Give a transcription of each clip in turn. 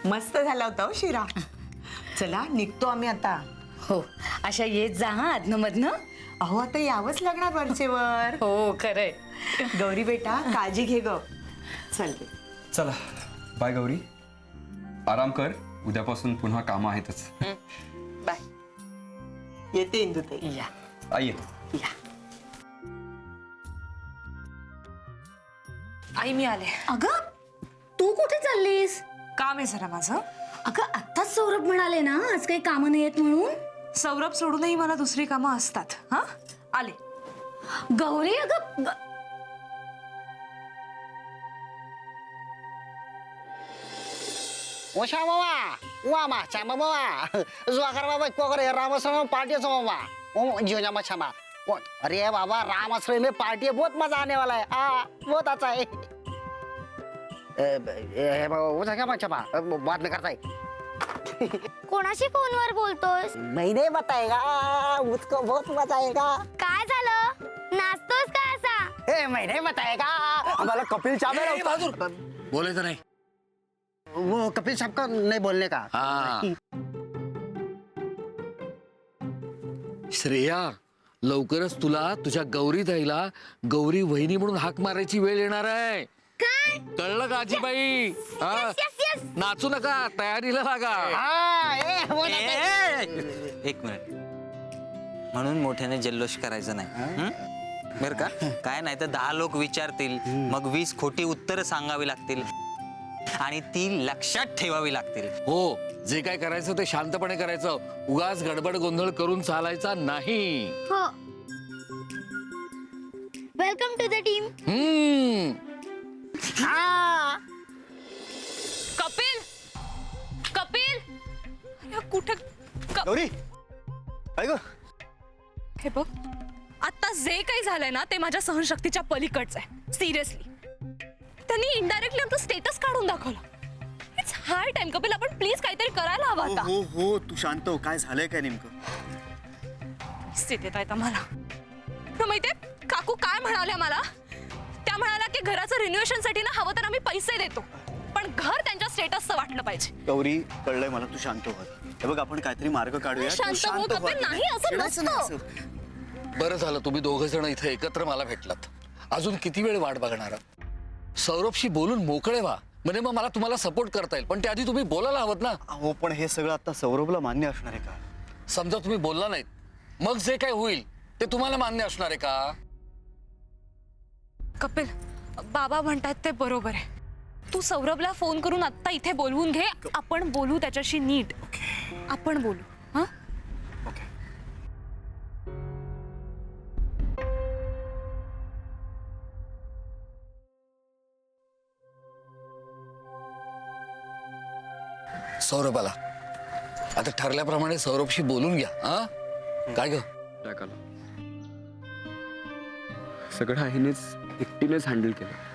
मस्त झाला होता हो शिरा. चला निघतो आम्ही आता. हो, अशा येत जा हा अधनं. अहो आता यावंच लागणार वरचेवर. हो खरंय. गौरी बेटा काळजी घे ग. चल चला बाय गौरी, आराम कर, उद्यापासून पुन्हा कामं आहेतच. बाय. येते इंदुताई. या आई येतो. या. आई मी आले. अगं तू कुठे चाललीस? काम आहे जरा माझं. अगं आत्ताच सौरभ म्हणाले ना आज काही कामं नाही आहेत म्हणून. सौरभ सोडूनही मला दुसरी कामं असतात. हा आले. गौरी अगं ओशा मामा वामा चामा मामा जुआकर बाबा कोकर रामाश्रम में पार्टी है मामा ओ जीवजा मा क्षमा अरे बाबा रामाश्रम में पार्टी है, बहुत मजा आने वाला है. बहुत अच्छा है. ओशा क्या क्षमा बाद में करता है. कोणाशी फोनवर बोलतोस? मैं नहीं बताएगा, मुझको बहुत मजा आएगा. काय झालं? नाचतोस का असा? मैं नहीं बताएगा. हमारा कपिल साहब बोले तर नाही. वो कपिल साहब का नहीं बोलने का. हा. श्रेया, लवकरच तुला तुझ्या गौरी ताईला गौरी वहिनी म्हणून हाक मारायची वेळ येणार आहे. काय? कळलं का आजीबाई? हा? Yes yes. नाचू नका, तयारीला लागा. एक मिनिट, म्हणून मोठ्याने जल्लोष करायचं नाही बर का? काय नाही तर 10 लोक विचारतील, मग 20 खोटी उत्तरं सांगावी लागतील आणि ती लक्षात ठेवावी लागतील. हो, जे काय करायचं ते शांतपणे करायचं, उगाच गडबड गोंधळ करून चालायचा नाही. हो. Welcome to the team. Kapil Kapil अरे कुठं गौरी ऐक हे बघ, आता जे काही झालंय ना ते माझ्या सहनशक्तीच्या पलीकडचं आहे. सिरियसली त्यांनी इनडायरेक्टली आमचं स्टेटस काढून दाखवलं. इट्स हाय टाइम कपिल, आपण प्लीज काहीतरी करायला हवं आता. हो हो तू शांत हो. काय झालंय काय नेमकं? स्थितीत आहे मला तुला माहितीये काकू काय म्हणाल्या मला? त्या म्हणाल्या की घराचं रिन्युएशन साठी ना हवं तर आम्ही पैसे देतो, पण घर त्यांच्या स्टेटसचं वाटलं पाहिजे. गौरी कळलंय मला, तू शांत हो. हे बघ आपण काहीतरी मार्ग काढूया. तू शांत हो कपिल. नाही असं चिडायचं नाही नसतं. असं. बरं झालं तुम्ही दोघ जण इथे एकत्र मला भेटलात. अजून किती वेळ वाट बघणार? सौरभशी बोलून मोकळे व्हा, म्हणजे मग मला तुम्हाला सपोर्ट करता येईल. पण त्याआधी तुम्ही बोलायला हवत ना. हो पण हे सगळं आता सौरभला मान्य असणार आहे का? समजा तुम्ही बोलला नाहीत, मग जे काय होईल ते तुम्हाला मान्य असणार आहे का? कपिल, बाबा म्हणतात ते बरोबर आहे. तू सौरभला फोन करून आत्ता इथे बोलवून घे. आपण बोलू त्याच्याशी नीट. आपण बोलू. हा ओके. सौरभाला आता ठरल्याप्रमाणे सौरभशी बोलून घ्या. हा काय ग? टाकाला सगळं आईनेच एकटीनेच हँडल केलं.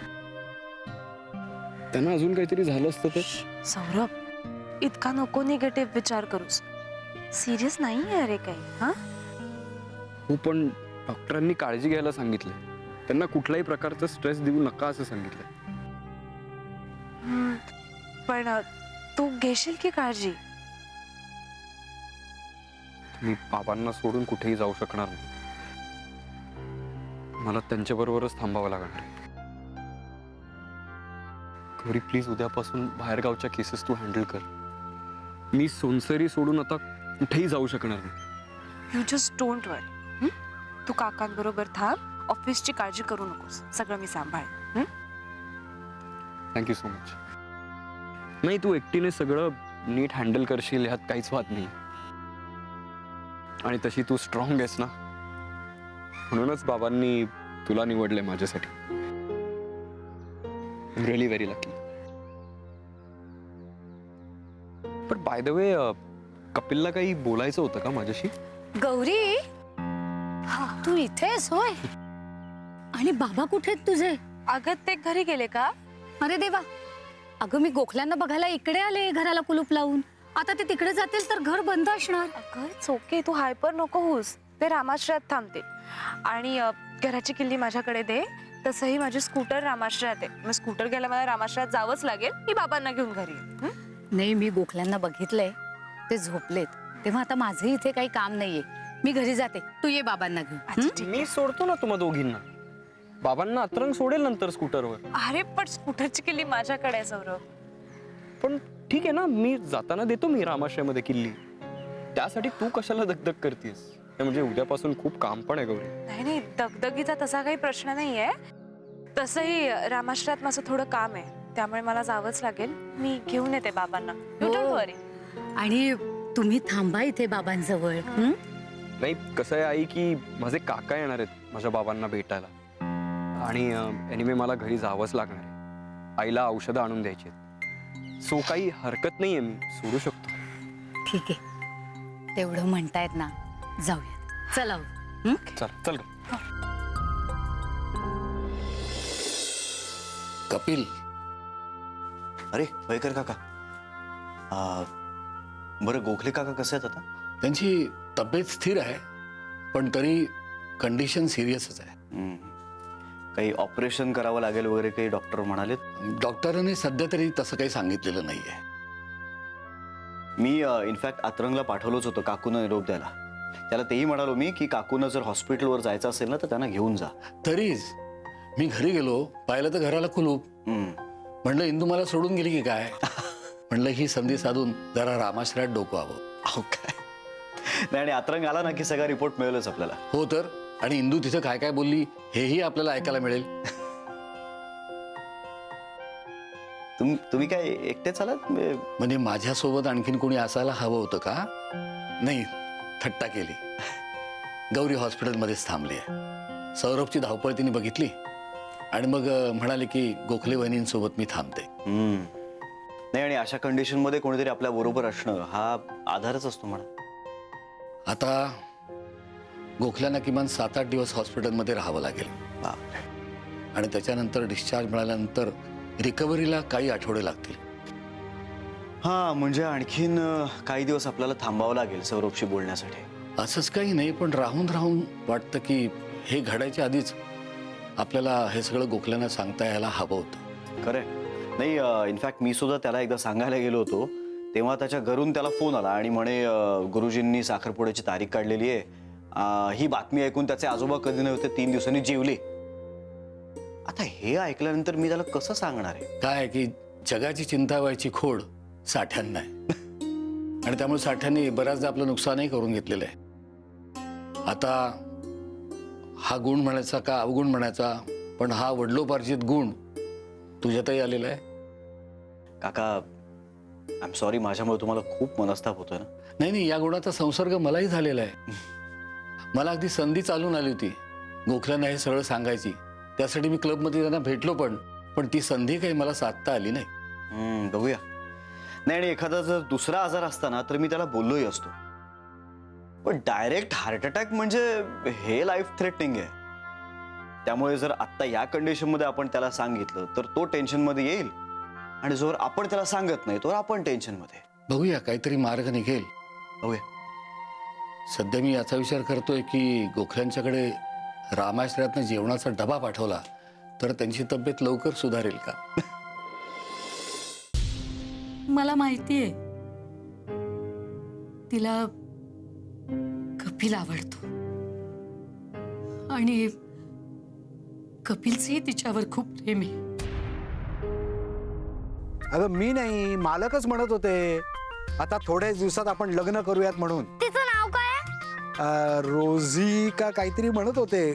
त्यांना अजून काहीतरी झालं असतं तर. सौरभ, इतका नको निगेटिव्ह विचार करूस. सिरियस नाही आहे अरे काही. हा हो पण डॉक्टरांनी काळजी घ्यायला सांगितलं. त्यांना कुठल्याही प्रकारचा स्ट्रेस देऊ नका असं सांगितलं. पण तू घेशील की काळजी? मी बाबांना सोडून कुठेही जाऊ शकणार नाही. मला त्यांच्याबरोबरच थांबावं लागणार आहे. गौरी प्लीज उद्यापासून बाहेरगावच्या केसेस तू हँडल कर. मी सोनसरी सोडून आता कुठेही जाऊ शकणार नाही. You just don't worry. तू काकांबरोबर थांब. ऑफिसची काळजी करू नकोस, सगळं मी सांभाळेन. Thank you so much. नाही तू एकटीने सगळं नीट हँडल करशील ह्यात काहीच वाद नाही. आणि तशी तू स्ट्रॉंग आहेस ना, म्हणूनच बाबांनी तुला निवडले माझ्यासाठी. Really very lucky. पण बाय द वे कपिलला काही बोलायचं होतं का माझ्याशी? गौरी, तू इथेस होय? आणि बाबा कुठे आहेत तुझे? अगं ते घरी गेले का? अरे देवा, अगं मी गोखल्यांना बघायला इकडे आले घराला कुलूप लावून. आता ते तिकडे जातील तर घर बंद असणार. अगं ओके, तू हायपर नको होस. ते रामाश्रयात थांबतील आणि घराची किल्ली माझ्याकडे दे. तसंही माझी स्कूटर रामाश्रयात आहे. मग स्कूटर घ्यायला मला रामाश्रयात जावंच लागेल. मी बाबांना घेऊन घरी येईन. नाही, मी गोखल्यांना बघितलंय, ते झोपलेत. तेव्हा आता माझं इथे काही काम नाहीये. मी घरी जाते, तू ये बाबांना घेऊन. मी सोडतो ना तुम्हा दोघींना. बाबांना अतरंग सोडेल नंतर स्कूटरवर. अरे पण स्कूटरची किल्ली माझ्याकडे आहे सौरभ. पण ठीक आहे ना, मी जाताना देतो मी रामाश्रयामध्ये किल्ली. त्यासाठी तू कशाला दगदग करतेस? म्हणजे उद्यापासून खूप काम पण आहे गौरी. नाही नाही, दगदगीचा तसा काही प्रश्न नाहीये. तसंही रामाश्रयात माझं थोडं काम आहे, त्यामुळे मला जावंच लागेल. मी घेऊन येते बाबांना. You don't worry. आणि तुम्ही थांबा इथे बाबांजवळ. नाही, कसं आहे आई की माझे काका येणार आहेत माझ्या बाबांना भेटायला. आणि एनिवे मला घरी जावंच लागणार आहे. आईला औषधं आणून द्यायची आहेत. सो काही हरकत नाहीये, मी सोडू शकतो. ठीक आहे, तेवढं म्हणतायत ना, जाऊयात. चला हो. चल चल ग. कपिल, अरे वैकर काका, बरं गोखले काका कसे आहेत आता? त्यांची तब्येत स्थिर आहे, पण तरी कंडिशन सिरियसच आहे. काही ऑपरेशन करावं लागेल वगैरे काही डॉक्टर म्हणालेत? डॉक्टरांनी सध्या तरी तसं काही सांगितलेलं नाहीये. मी इनफॅक्ट अतरंगला पाठवलंच होतं काकूनं निरोप द्यायला. त्याला तेही म्हणालो मी की काकूनं जर हॉस्पिटलवर जायचं असेल ना तर त्यांना घेऊन जा. तरीच मी घरी गेलो, पाहिलं तर घराला कुलूप. म्हणलं इंदू मला सोडून गेली की काय. म्हणलं ही संधी साधून जरा रामाश्रयात डोकवावं. अहो काय नाही, आणि अतरंग आला ना की सगळा रिपोर्ट मिळेलच आपल्याला. हो तर, आणि इंदू तिथं काय काय बोलली हेही आपल्याला ऐकायला मिळेल. तुम्ही काय एकटेच आलात? म्हणजे माझ्यासोबत आणखीन कोणी असायला हवं होतं का? नाही, थट्टा केली. गौरी हॉस्पिटलमध्येच थांबली आहे. सौरभची धावपळ तिने बघितली आणि मग म्हणाले की गोखले वहिनींसोबत मी थांबते. नाही, आणि अशा कंडिशन मध्ये कोणीतरी आपल्या बरोबर असणं हा आधारच असतो म्हणा. आता गोखल्यांना किमान 7-8 दिवस हॉस्पिटलमध्ये राहावं लागेल. बापरे. आणि त्याच्यानंतर डिस्चार्ज मिळाल्यानंतर रिकव्हरीला काही आठवडे लागतील. हा, म्हणजे आणखीन काही दिवस आपल्याला थांबावं लागेल सौरभशी बोलण्यासाठी. असंच काही नाही, पण राहून राहून वाटतं की हे घडायच्या आधीच आपल्याला हे सगळं गोखल्यांना सांगता यायला हवं होतं. खरंय. नाही, इनफॅक्ट मी सुद्धा त्याला एकदा सांगायला गेलो होतो, तेव्हा त्याच्या घरून त्याला फोन आला आणि म्हणे गुरुजींनी साखरपुड्याची तारीख काढलेली आहे. ही बातमी ऐकून त्याचे आजोबा कधी नव्हते 3 दिवसांनी जेवले. आता हे ऐकल्यानंतर मी त्याला कसं सांगणार आहे? काय की जगाची चिंता व्हायची खोड साठ्यांना आहे. आणि त्यामुळे साठ्यांनी बऱ्याचदा आपलं नुकसानही करून घेतलेलं आहे. आता हा गुण म्हणायचा का अवगुण म्हणायचा, पण हा वडलोपार्जित गुण तुझ्यातही आलेला आहे. काका, आय एम सॉरी, माझ्यामुळे तुम्हाला खूप मनस्ताप होतोय ना. नाही, या गुणाचा संसर्ग मलाही झालेला आहे. मला अगदी संधी चालून आली होती गोखल्यांना हे सगळं सांगायची. त्यासाठी मी क्लबमध्ये त्यांना भेटलो, पण ती संधी काही मला साधता आली नाही. बघूया. नाही, आणि एखादा जर दुसरा आजार असताना तर मी त्याला बोललोही असतो, पण डायरेक्ट हार्ट अटॅक म्हणजे हे लाईफ थ्रेटनिंग आहे. त्यामुळे जर आत्ता या कंडिशन मध्ये आपण त्याला सांगितलं तर तो टेन्शन मध्ये येईल, आणि जर आपण त्याला सांगत नाही तर आपण टेन्शन मध्ये. बघूया, काहीतरी मार्ग निघेल. बघूया. सध्या मी याचा विचार करतोय की गोखल्यांच्याकडे रामाश्रयातनं जेवणाचा डबा पाठवला तर त्यांची तब्येत लवकर सुधारेल का. मला माहितीये तिला कपिल आवडतो आणि कपिलचंही तिच्यावर खूप प्रेम आहे. अगं मी नाही, मालकच म्हणत होते आता थोड्याच दिवसात आपण लग्न करूयात म्हणून. तिचं नाव काय? रोझी का काहीतरी म्हणत होते.